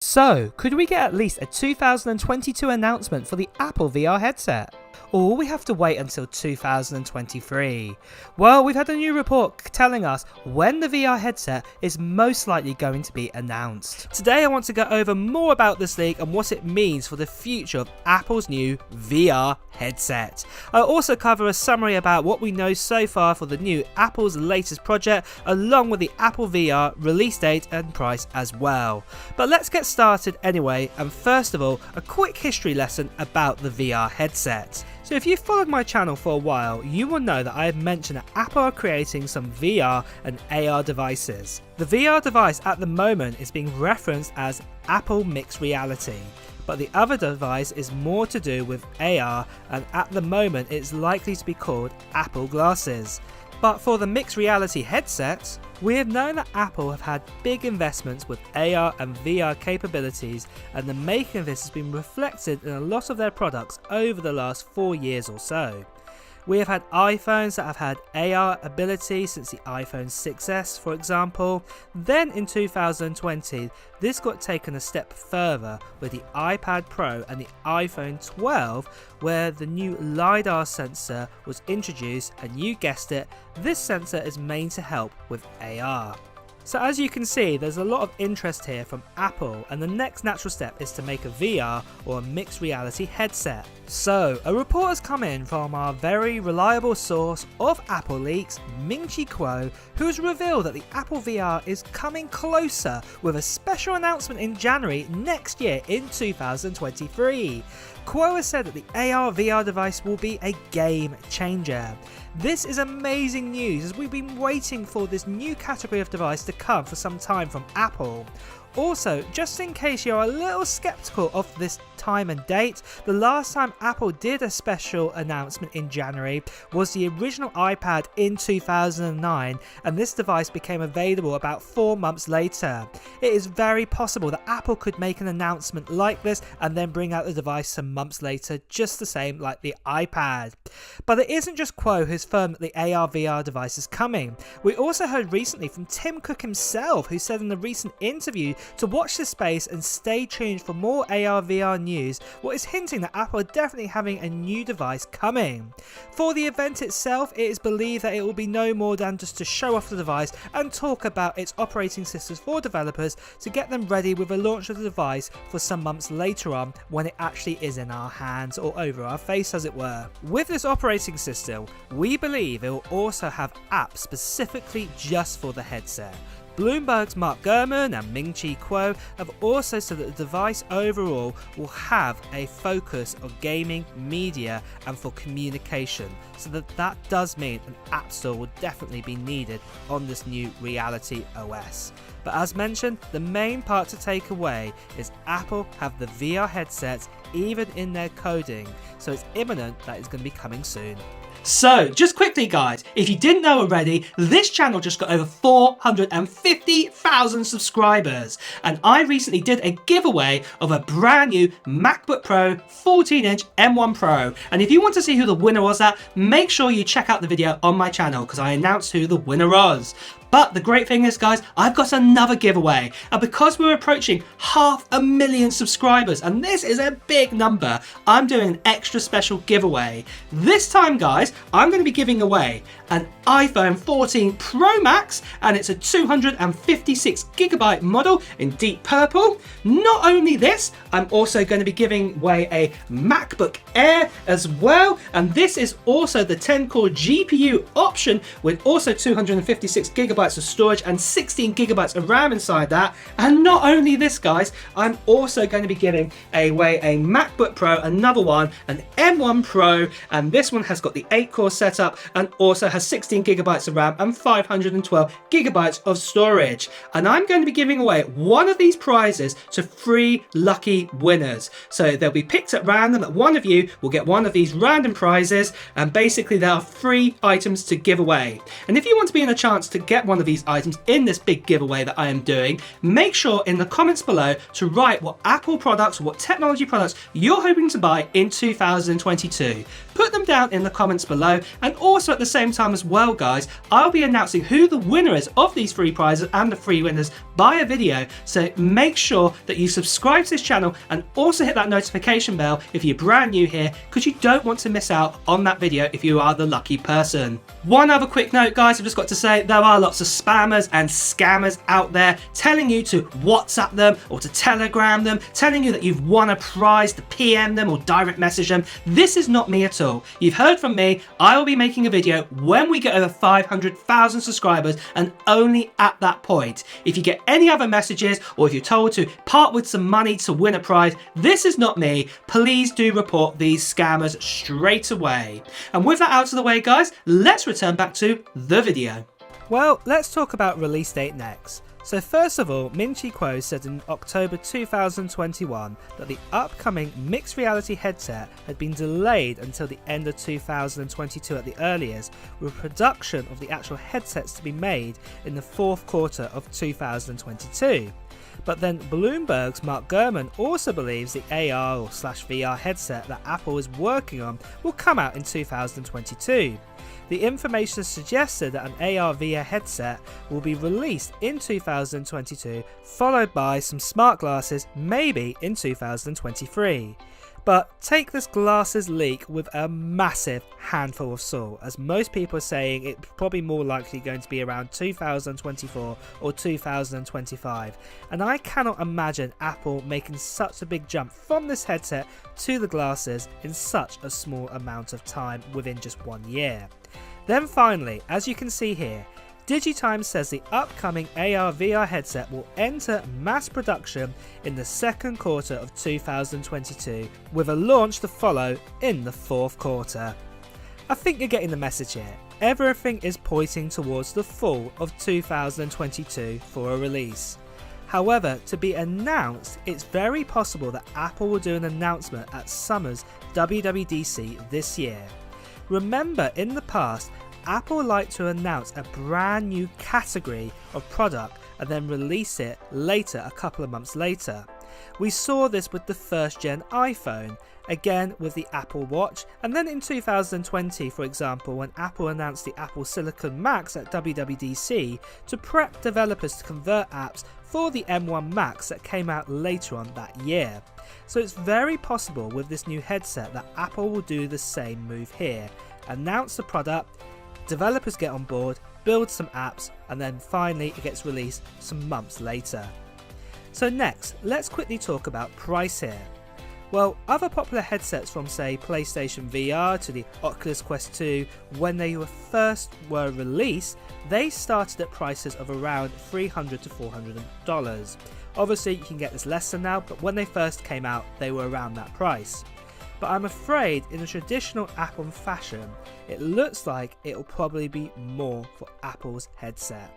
So, could we get at least a 2022 announcement for the Apple VR headset? Or will we have to wait until 2023? Well, we've had a new report telling us when the VR headset is most likely going to be announced. Today I want to go over more about this leak and what it means for the future of Apple's new VR headset. I'll also cover a summary about what we know so far for the new Apple's latest project, along with the Apple VR release date and price as well. But let's get started anyway, and first of all, a quick history lesson about the VR headset. So if you've followed my channel for a while, you will know that I have mentioned that Apple are creating some VR and AR devices. The VR device at the moment is being referenced as Apple Mixed Reality, but the other device is more to do with AR, and at the moment it's likely to be called Apple Glasses. But for the mixed reality headsets, we have known that Apple have had big investments with AR and VR capabilities, and the making of this has been reflected in a lot of their products over the last 4 years or so. We have had iPhones that have had AR ability since the iPhone 6s, for example. Then in 2020, this got taken a step further with the iPad Pro and the iPhone 12, where the new LiDAR sensor was introduced, and you guessed it, this sensor is meant to help with AR. So as you can see, there's a lot of interest here from Apple, and the next natural step is to make a VR or a mixed reality headset. So a report has come in from our very reliable source of Apple leaks, Ming-Chi Kuo, who has revealed that the Apple VR is coming closer with a special announcement in January next year in 2023. Kuo has said that the AR VR device will be a game changer. This is amazing news, as we've been waiting for this new category of device to come for some time from Apple. Also, just in case you're a little skeptical of this time and date, the last time Apple did a special announcement in January was the original iPad in 2009, and this device became available about 4 months later. It is very possible that Apple could make an announcement like this and then bring out the device some months later, just the same like the iPad. But it isn't just Kuo who's firm that the AR VR device is coming. We also heard recently from Tim Cook himself, who said in a recent interview to watch this space and stay tuned for more AR VR news, what is hinting that Apple are definitely having a new device coming. For the event itself, it is believed that it will be no more than just to show off the device and talk about its operating systems for developers to get them ready with a launch of the device for some months later on, when it actually is in our hands, or over our face as it were. With this operating system, we believe it will also have apps specifically just for the headset. Bloomberg's Mark Gurman and Ming-Chi Kuo have also said that the device overall will have a focus on gaming, media and for communication, so that does mean an app store will definitely be needed on this new Reality OS. But as mentioned, the main part to take away is Apple have the VR headsets even in their coding, so it's imminent that it's going to be coming soon. So, just quickly guys, if you didn't know already, this channel just got over 450,000 subscribers, and I recently did a giveaway of a brand new MacBook Pro 14-inch M1 Pro, and if you want to see who the winner was make sure you check out the video on my channel, because I announced who the winner was. But the great thing is guys, I've got another giveaway, and because we're approaching 500,000 subscribers, and this is a big number, I'm doing an extra special giveaway. This time guys, I'm going to be giving away an iPhone 14 Pro Max, and it's a 256GB model in deep purple. Not only this, I'm also going to be giving away a MacBook Air as well, and this is also the 10-core GPU option with also 256GB of storage and 16GB of RAM inside that. And not only this guys, I'm also going to be giving away a MacBook Pro, another one, an M1 Pro, and this one has got the 8-core setup and also has 16GB of RAM and 512GB of storage. And I'm going to be giving away one of these prizes to 3 lucky winners. So they'll be picked at random, that one of you will get one of these random prizes, and basically there are 3 items to give away. And if you want to be in a chance to get one of these items in this big giveaway that I am doing, make sure in the comments below to write what Apple products, what technology products you're hoping to buy in 2022. Put them down in the comments below, and also at the same time come as well, guys, I'll be announcing who the winner is of these free prizes and the free winners by a video, so make sure that you subscribe to this channel and also hit that notification bell if you're brand new here, because you don't want to miss out on that video if you are the lucky person. One other quick note, guys, I've just got to say there are lots of spammers and scammers out there telling you to WhatsApp them or to Telegram them, telling you that you've won a prize, to PM them or direct message them. This is not me at all. You've heard from me. I will be making a video when we get over 500,000 subscribers, and only at that point. If you get any other messages or if you're told to part with some money to win a prize, this is not me. Please do report these scammers straight away. And with that out of the way, guys, let's return back to the video. Well, let's talk about release date next. So first of all, Min-Chi Kuo said in October 2021 that the upcoming mixed reality headset had been delayed until the end of 2022 at the earliest, with production of the actual headsets to be made in the fourth quarter of 2022. But then Bloomberg's Mark Gurman also believes the AR/VR headset that Apple is working on will come out in 2022. The information suggested that an AR/VR headset will be released in 2022, followed by some smart glasses maybe in 2023. But take this glasses leak with a massive handful of salt, as most people are saying it's probably more likely going to be around 2024 or 2025, and I cannot imagine Apple making such a big jump from this headset to the glasses in such a small amount of time within just 1 year. Then finally, as you can see here, Digitimes says the upcoming AR/VR headset will enter mass production in the second quarter of 2022, with a launch to follow in the fourth quarter. I think you're getting the message here. Everything is pointing towards the fall of 2022 for a release. However, to be announced, it's very possible that Apple will do an announcement at summer's WWDC this year. Remember, in the past, Apple liked to announce a brand new category of product and then release it later, a couple of months later. We saw this with the first gen iPhone, again with the Apple Watch, and then in 2020, for example, when Apple announced the Apple Silicon Macs at WWDC to prep developers to convert apps for the M1 Max that came out later on that year. So it's very possible with this new headset that Apple will do the same move here, announce the product, developers get on board, build some apps, and then finally it gets released some months later. So next, let's quickly talk about price here. Well, other popular headsets from say PlayStation VR to the Oculus Quest 2, when they first were released, they started at prices of around $300 to $400. Obviously you can get this less than now, but when they first came out they were around that price. But I'm afraid in a traditional Apple fashion, it looks like it'll probably be more for Apple's headset.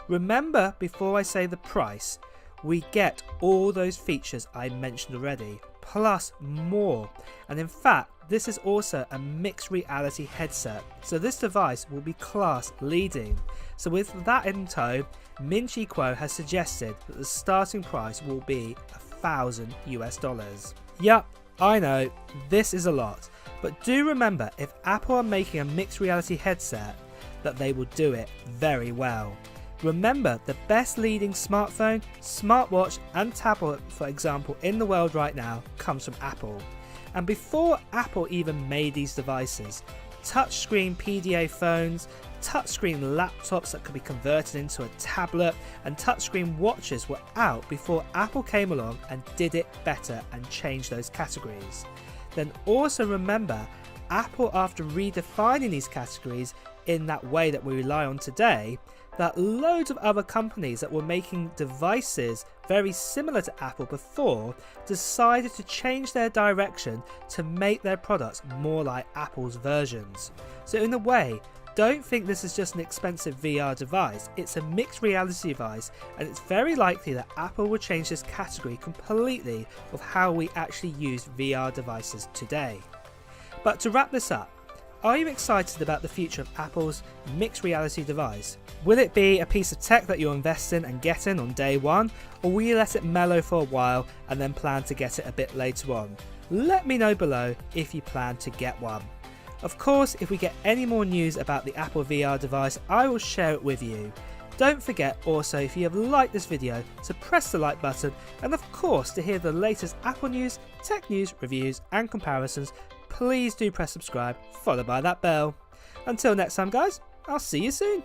Remember, before I say the price, we get all those features I mentioned already, plus more. And in fact, this is also a mixed reality headset, so this device will be class leading. So with that in tow, Min-Chi Kuo has suggested that the starting price will be $1,000 US. Yup, I know, this is a lot, but do remember, if Apple are making a mixed reality headset, that they will do it very well. Remember, the best leading smartphone, smartwatch and tablet, for example, in the world right now comes from Apple. And before Apple even made these devices, touchscreen PDA phones, touchscreen laptops that could be converted into a tablet, and touchscreen watches were out before Apple came along and did it better and changed those categories. Then also remember, Apple, after redefining these categories in that way that we rely on today, that loads of other companies that were making devices very similar to Apple before decided to change their direction to make their products more like Apple's versions. So in a way, don't think this is just an expensive VR device, it's a mixed reality device, and it's very likely that Apple will change this category completely of how we actually use VR devices today. But to wrap this up, are you excited about the future of Apple's mixed reality device? Will it be a piece of tech that you'll invest in and get in on day one, or will you let it mellow for a while and then plan to get it a bit later on? Let me know below if you plan to get one. Of course, if we get any more news about the Apple VR device, I will share it with you. Don't forget also, if you have liked this video, to press the like button, and of course to hear the latest Apple news, tech news, reviews and comparisons, please do press subscribe followed by that bell. Until next time guys, I'll see you soon.